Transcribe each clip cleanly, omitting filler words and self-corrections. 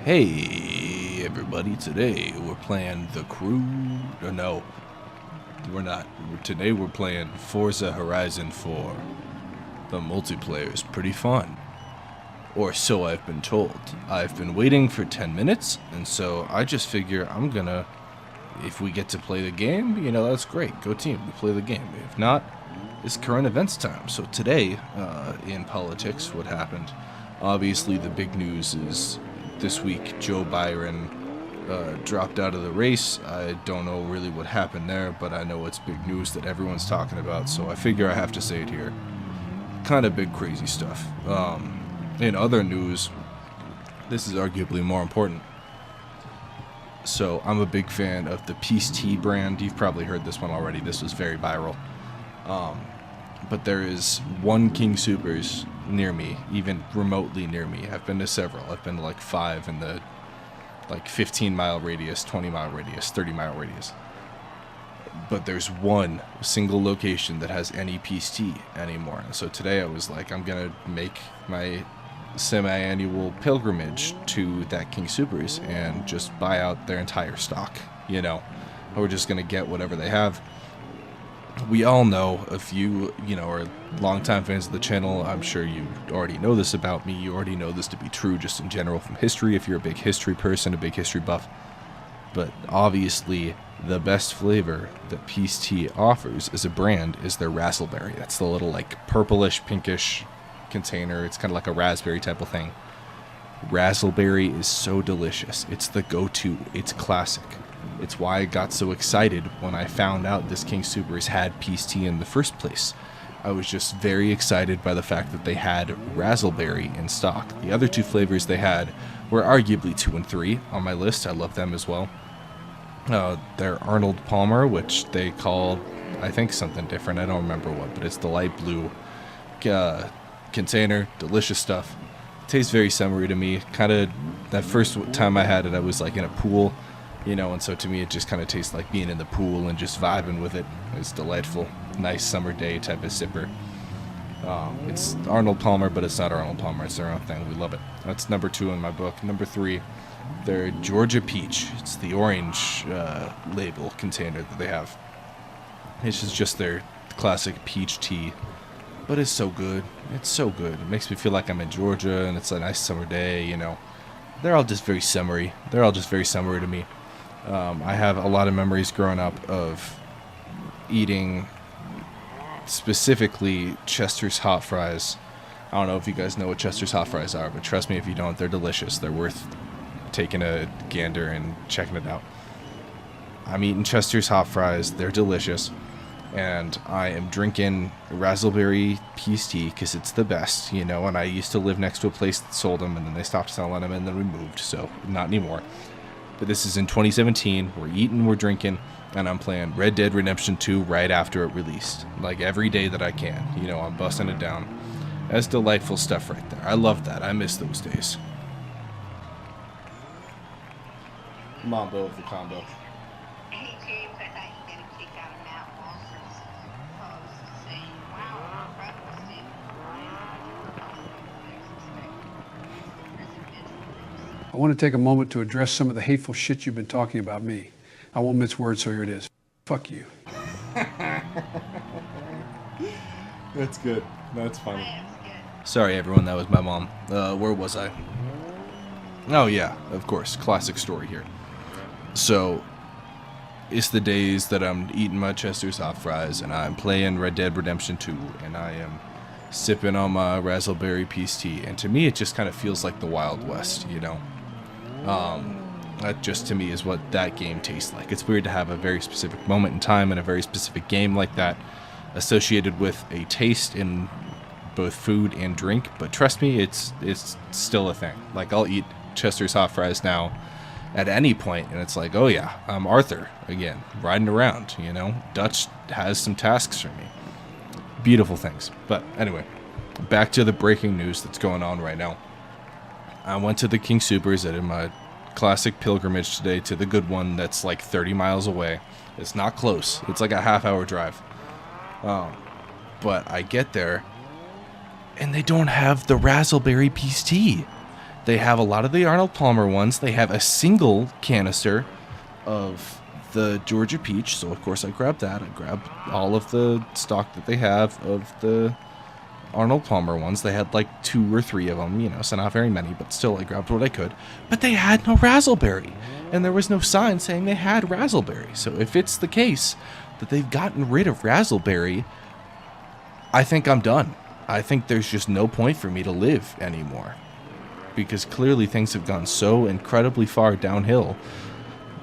Hey everybody, today we're playing The Crew. No, we're not. Today we're playing Forza Horizon 4. The multiplayer is pretty fun. Or so I've been told. I've been waiting for 10 minutes, and so I just figure I'm gonna, if we get to play the game, that's great. Go team, we play the game. If not, it's current events time. So today, in politics, what happened? Obviously the big news is this week Joe Byron dropped out of the race. I don't know really what happened there, but I know it's big news that everyone's talking about, so I figure I have to say it here. Kind of big crazy stuff. In other news, this is arguably more important. So I'm a big fan of the Peace Tea brand. You've probably heard this one already. This was very viral. But there is one King Soopers near me, even remotely near me. I've been to several. I've been to like 5 in the 15-mile radius, 20-mile radius, 30-mile radius. But there's one single location that has any Peace Tea anymore. And so today I was like, I'm going to make my semi-annual pilgrimage to that King Soopers and just buy out their entire stock, We're just going to get whatever they have. We all know, if you, are longtime fans of the channel, I'm sure you already know this about me. You already know this to be true just in general from history, if you're a big history person, a big history buff. But obviously, the best flavor that Peace Tea offers as a brand is their raspberry. That's the little, purplish, pinkish container. It's kind of like a raspberry type of thing. Raspberry is so delicious. It's the go-to. It's classic. It's why I got so excited when I found out this King Soopers had Peace Tea in the first place. I was just very excited by the fact that they had raspberry in stock. The other two flavors they had were arguably 2 and 3 on my list. I love them as well. They're Arnold Palmer, which they call, I think, something different. I don't remember what, but it's the light blue container. Delicious stuff. Tastes very summery to me. Kind of, that first time I had it, I was in a pool. And so to me it just kind of tastes like being in the pool and just vibing with it. It's delightful. Nice summer day type of sipper. It's Arnold Palmer, but it's not Arnold Palmer. It's their own thing. We love it. That's number 2 in my book. Number 3, their Georgia Peach. It's the orange label container that they have. This is just their classic peach tea. But it's so good. It's so good. It makes me feel like I'm in Georgia and it's a nice summer day, They're all just very summery. They're all just very summery to me. I have a lot of memories growing up of eating specifically Chester's hot fries. I don't know if you guys know what Chester's hot fries are, but trust me if you don't, they're delicious. They're worth taking a gander and checking it out. I'm eating Chester's hot fries. They're delicious. And I am drinking raspberry Peace Tea because it's the best, and I used to live next to a place that sold them, and then they stopped selling them, and then we moved, so not anymore. But this is in 2017, we're eating, we're drinking, and I'm playing Red Dead Redemption 2 right after it released. Every day that I can, I'm busting it down. That's delightful stuff right there. I love that. I miss those days. Mambo of the combo. I want to take a moment to address some of the hateful shit you've been talking about me. I won't mince words, so here it is. Fuck you. That's good. That's funny. Sorry, everyone. That was my mom. Where was I? Oh, yeah. Of course. Classic story here. So, it's the days that I'm eating my Chester's hot fries, and I'm playing Red Dead Redemption 2, and I am sipping on my raspberry Peace Tea, and to me it just kind of feels like the Wild West, That just to me is what that game tastes like. It's weird to have a very specific moment in time and a very specific game like that associated with a taste in both food and drink, but trust me, it's still a thing. I'll eat Chester's hot fries now at any point, and it's like, oh yeah, I'm Arthur again, riding around, Dutch has some tasks for me. Beautiful things. But anyway, back to the breaking news that's going on right now. I went to the King Soopers. I did my classic pilgrimage today to the good one that's 30 miles away. It's not close. It's a half-hour drive. But I get there, and they don't have the raspberry Peace Tea. They have a lot of the Arnold Palmer ones. They have a single canister of the Georgia Peach, so of course I grabbed that. I grabbed all of the stock that they have of the Arnold Palmer ones. They had like 2 or 3 of them, you know, so not very many, but still I grabbed what I could. But they had no Razzleberry, and there was no sign saying they had Razzleberry. So if it's the case that they've gotten rid of Razzleberry, I think I'm done. I think there's just no point for me to live anymore, because clearly things have gone so incredibly far downhill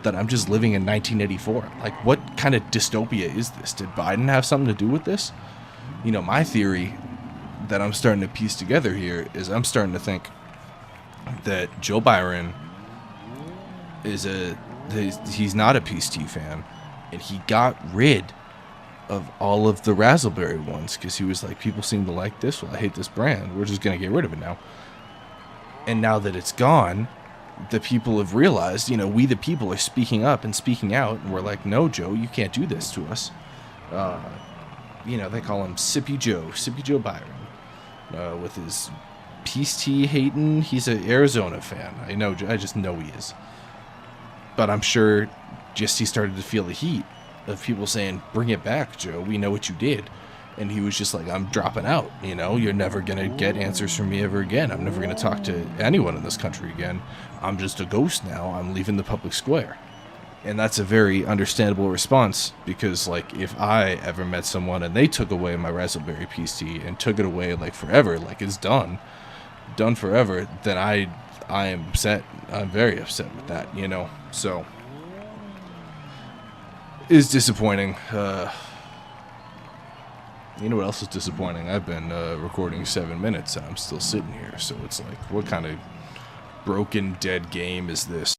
that I'm just living in 1984. Like, what kind of dystopia is this? Did Biden have something to do with this? You know, my theory that I'm starting to piece together here is I'm starting to think that Joe Byron is he's not a Peace Tea fan, and he got rid of all of the Razzleberry ones because he was like, people seem to like this, well, I hate this brand, we're just gonna get rid of it now. And now that it's gone, the people have realized, you know, we the people are speaking up and speaking out, and we're like, no, Joe, you can't do this to us. You know, they call him Sippy Joe Byron, with his Peace Tea hating. He's an Arizona fan. I just know he is. But I'm sure just he started to feel the heat of people saying, bring it back, Joe, we know what you did. And he was just like, I'm dropping out, you know, you're never going to get answers from me ever again. I'm never going to talk to anyone in this country again. I'm just a ghost now. I'm leaving the public square. And that's a very understandable response, because, like, if I ever met someone and they took away my Raspberry Peace Tea and took it away, like, forever, like, it's done forever, then I am upset. I'm very upset with that, you know. So, it's disappointing. You know what else is disappointing? I've been recording 7 minutes and I'm still sitting here. So it's like, what kind of broken, dead game is this?